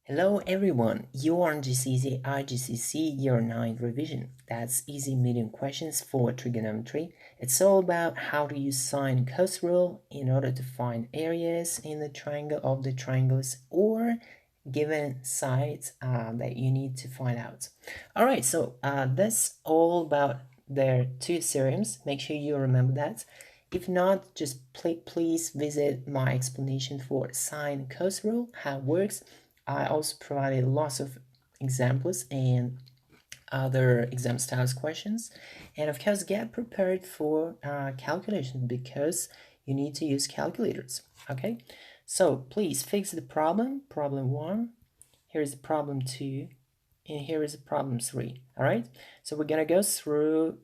Hello everyone, you are on GCSE Year 9 revision. That's easy medium questions for trigonometry. It's all about how to use sine cos rule in order to find areas in the triangle of the triangles or given sides that you need to find out. Alright, so that's all about their two theorems. Make sure you remember that. If not, just please visit my explanation for sine cos rule, how it works. I also provided lots of examples and other exam styles questions. And of course, get prepared for calculation because you need to use calculators. Okay, so please fix the problem. Problem 1, here's the problem 2, and here is the problem 3. All right, so we're gonna go through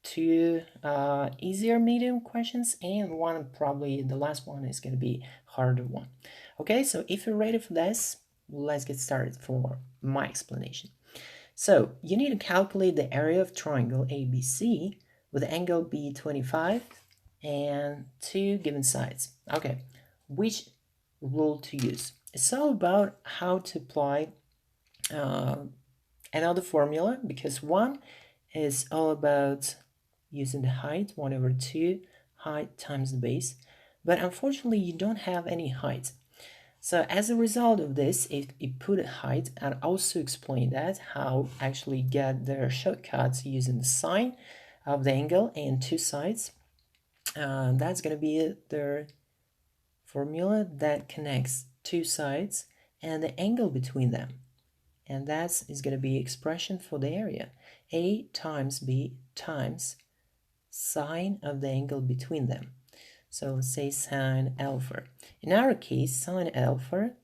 two easier medium questions and one, probably the last one, is going to be harder one. Okay, so if you're ready for this, let's get started for my explanation. So you need to calculate the area of triangle ABC with angle B25 and two given sides. Okay, which rule to use? It's all about how to apply another formula, because one is all about using the height, 1/2 height times the base, but unfortunately you don't have any height. So as a result of this, if you put a height, and also explain that how actually get their shortcuts using the sine of the angle and two sides. That's going to be the formula that connects two sides and the angle between them, and that is going to be expression for the area, a times b times sine of the angle between them. So let's say sine alpha. In our case, sine alpha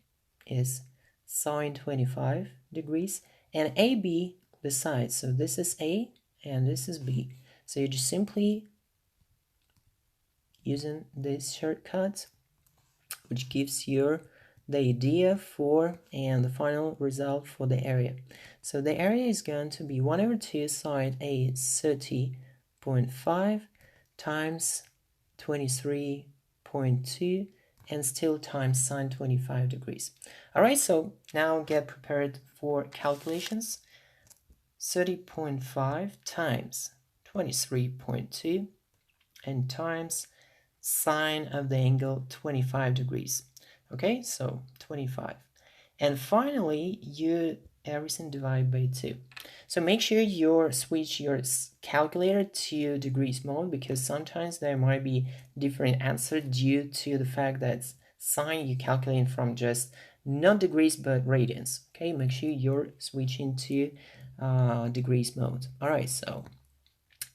is sine 25 degrees, and AB the side. So this is A and this is B. So you just simply using this shortcut, which gives you the idea for and the final result for the area. So the area is going to be 1/2 sine A 30.5 times 23.2 and still times sine 25 degrees. All right, so now get prepared for calculations. 30.5 times 23.2 and times sine of the angle 25 degrees. Okay, so 25. And finally, everything divided by 2. So make sure you switch your calculator to degrees mode, because sometimes there might be different answer due to the fact that sine you calculate from just not degrees but radians. Okay, make sure you're switching to degrees mode. All right, so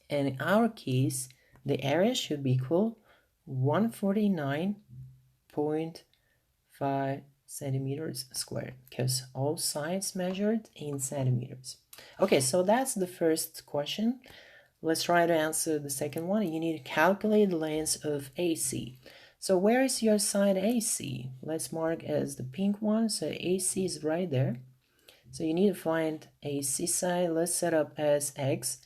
in our case, the area should be equal 149.5 centimeters squared, because all sides measured in centimeters. Okay, so that's the first question. Let's try to answer the second one. You need to calculate the length of AC. So where is your side AC? Let's mark as the pink one. So AC is right there. So you need to find AC side. Let's set up as X.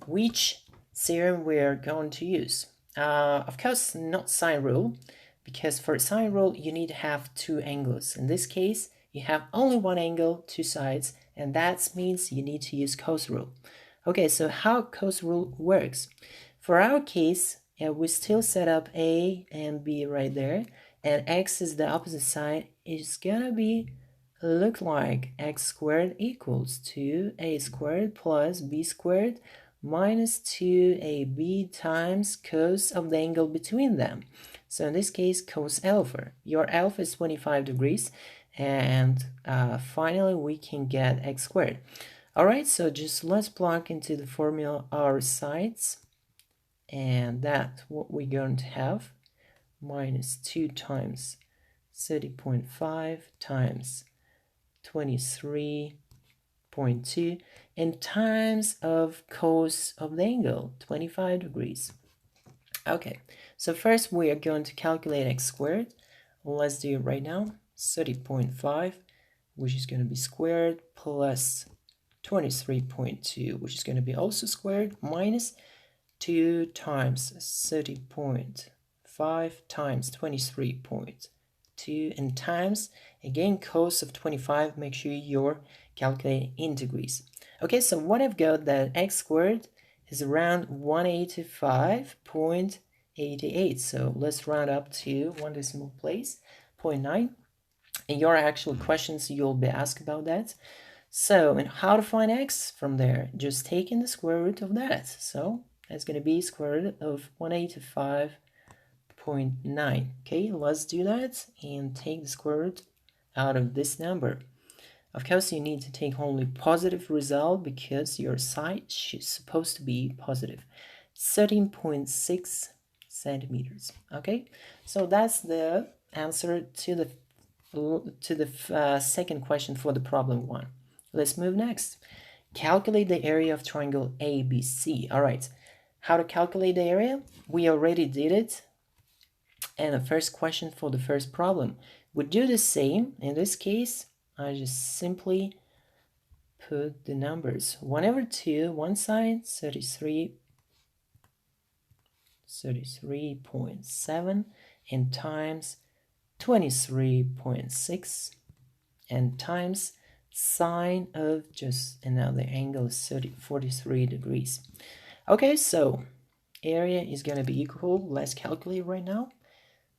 Which theorem we're going to use? Of course, not sine rule, because for sine rule you need to have two angles. In this case, you have only one angle, two sides, and that means you need to use cos rule. Okay, so how cos rule works? For our case, we still set up A and B right there, and X is the opposite side. It's gonna be look like X squared equals 2A squared plus B squared minus 2AB times cos of the angle between them. So in this case, cos alpha. Your alpha is 25 degrees, and finally we can get X squared. All right, so just let's plug into the formula our sides, and that's what we're going to have, minus 2 times 30.5 times 23.2 and times of cos of the angle, 25 degrees. Okay, so first we are going to calculate X squared. Let's do it right now. 30.5, which is going to be squared, plus 23.2, which is going to be also squared, minus 2 times 30.5 times 23.2 and times, Again, cos of 25, make sure you're calculating in degrees. Okay, so what I've got that x squared is around 185.88. So let's round up to one decimal place, 0.9. In your actual questions, you'll be asked about that. So, and how to find x from there? Just taking the square root of that. So that's going to be square root of 185.9. Okay, let's do that and take the square root out of this number. Of course, you need to take only positive result because your side is supposed to be positive. 13.6 centimeters. Okay, so that's the answer to the second question for the problem 1. Let's move next. Calculate the area of triangle ABC. All right, how to calculate the area? We already did it. And the first question for the first problem. We do the same. In this case, I just simply put the numbers 1 over 2, one side, 33.7, and times 23.6, and times sine of just another angle is 43 degrees. Okay, so area is going to be equal, let's calculate right now,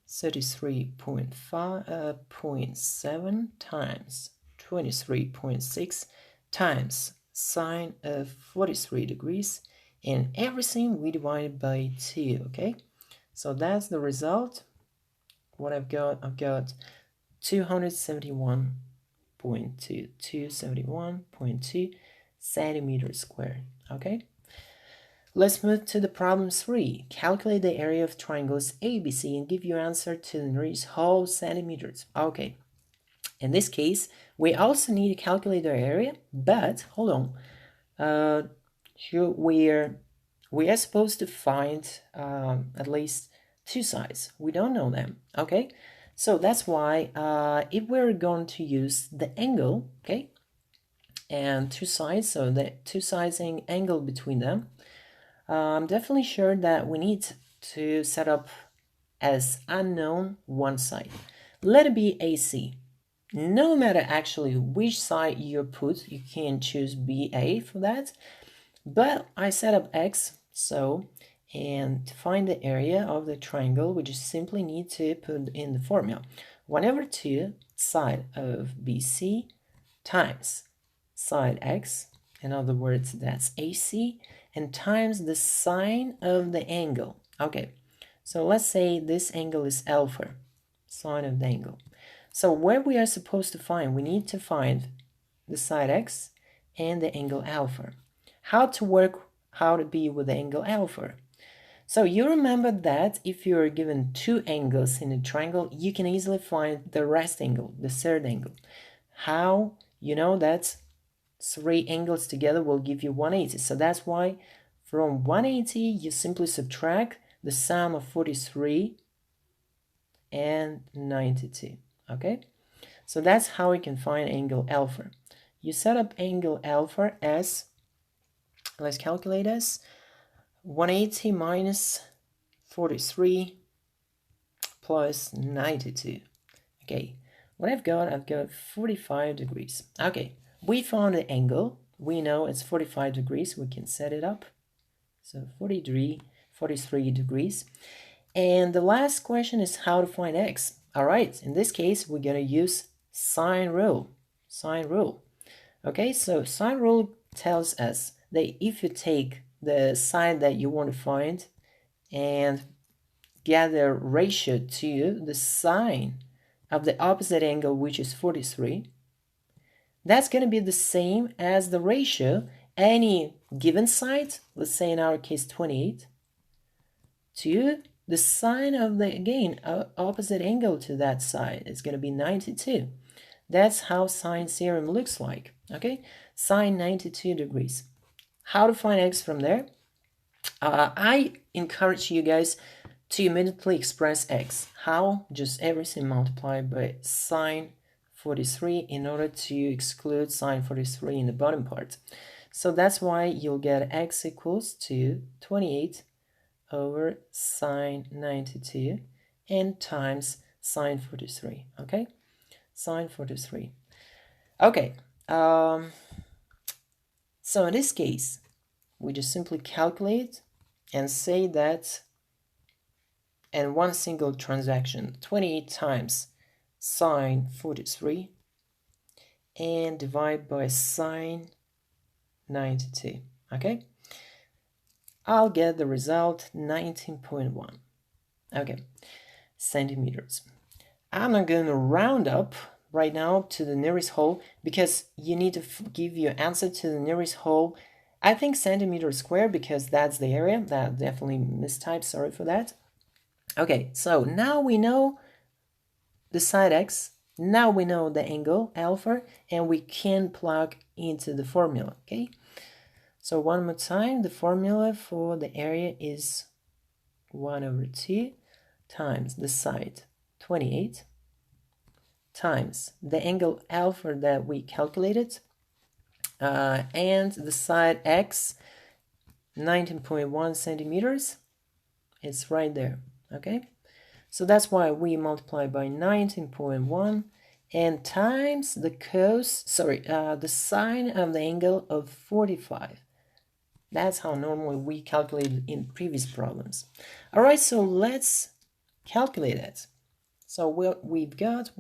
33.7 times 23.6 times sine of 43 degrees, and everything we divide by 2. Okay, so that's the result. What I've got 271.2 centimeters squared. Okay, let's move to the problem 3. Calculate the area of triangles ABC and give your answer to the nearest whole centimeters. Okay, in this case, we also need to calculate the area, but hold on. We are supposed to find at least 2 sides. We don't know them. Okay, so that's why if we're going to use the angle, okay, and 2 sides, so the 2 sides and angle between them, I'm definitely sure that we need to set up as unknown one side. Let it be AC. No matter actually which side you put, you can choose BA for that. But I set up X, so, and to find the area of the triangle, we just simply need to put in the formula 1 over 2 side of BC times side X, in other words, that's AC, and times the sine of the angle. Okay, so let's say this angle is alpha, sine of the angle. So what we are supposed to find, we need to find the side X and the angle alpha. How to be with the angle alpha. So you remember that if you're given 2 angles in a triangle, you can easily find the rest angle, the third angle. How? You know that 3 angles together will give you 180. So that's why from 180, you simply subtract the sum of 43 and 92. Okay? So that's how we can find angle alpha. You set up angle alpha as, let's calculate as 180 minus 43 plus 92. Okay, what I've got 45 degrees. Okay, we found the angle. We know it's 45 degrees. We can set it up. So 43 degrees. And the last question is how to find x. All right, in this case, we're going to use sine rule. Sine rule. Okay, so sine rule tells us that if you take the side that you want to find and get the ratio to the sine of the opposite angle, which is 43, that's going to be the same as the ratio any given side, let's say in our case 28, to the sine of the, again, opposite angle to that side is going to be 92. That's how sine theorem looks like. Okay, sine 92 degrees. How to find x from there? I encourage you guys to immediately express x. How? Just everything multiplied by sine 43 in order to exclude sine 43 in the bottom part. So that's why you'll get x equals to 28 over sine 92 and times sine 43. Okay, sine 43. Okay, so in this case, we just simply calculate and say that in one single transaction, 28 times sine 43 and divide by sine 92. Okay, I'll get the result 19.1. Okay, centimeters. I'm not going to round up right now to the nearest whole because you need to give your answer to the nearest whole. I think centimeter square because that's the area. That definitely mistyped, sorry for that. Okay, so now we know the side x, now we know the angle alpha, and we can plug into the formula, okay? So one more time, the formula for the area is 1/2 times the side 28 times the angle alpha that we calculated, and the side x 19.1 centimeters. It's right there, okay? So that's why we multiply by 19.1 and times the cos, the sine of the angle of 45. That's how normally we calculate in previous problems. All right, so let's calculate it. So what we've got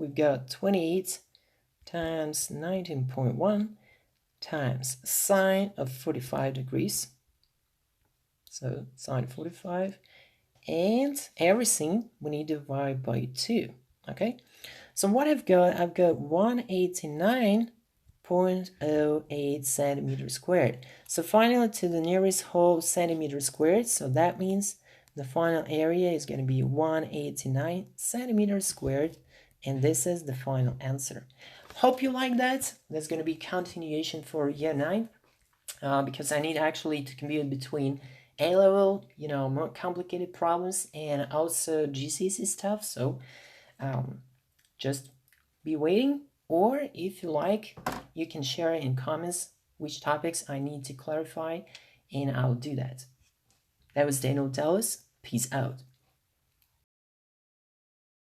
28 times 19.1 times sine of 45 degrees. So sine 45, and everything we need to divide by 2. Okay, so what I've got 189.08 centimeters squared. So finally to the nearest whole centimeter squared, so that means the final area is going to be 189 centimeters squared, and this is the final answer. Hope you like that. That's going to be continuation for year 9, because I need actually to compute between A-level, more complicated problems, and also GCSE stuff. So just be waiting, or if you like, you can share in comments which topics I need to clarify, and I'll do that. That was Daniel Dallas. Peace out.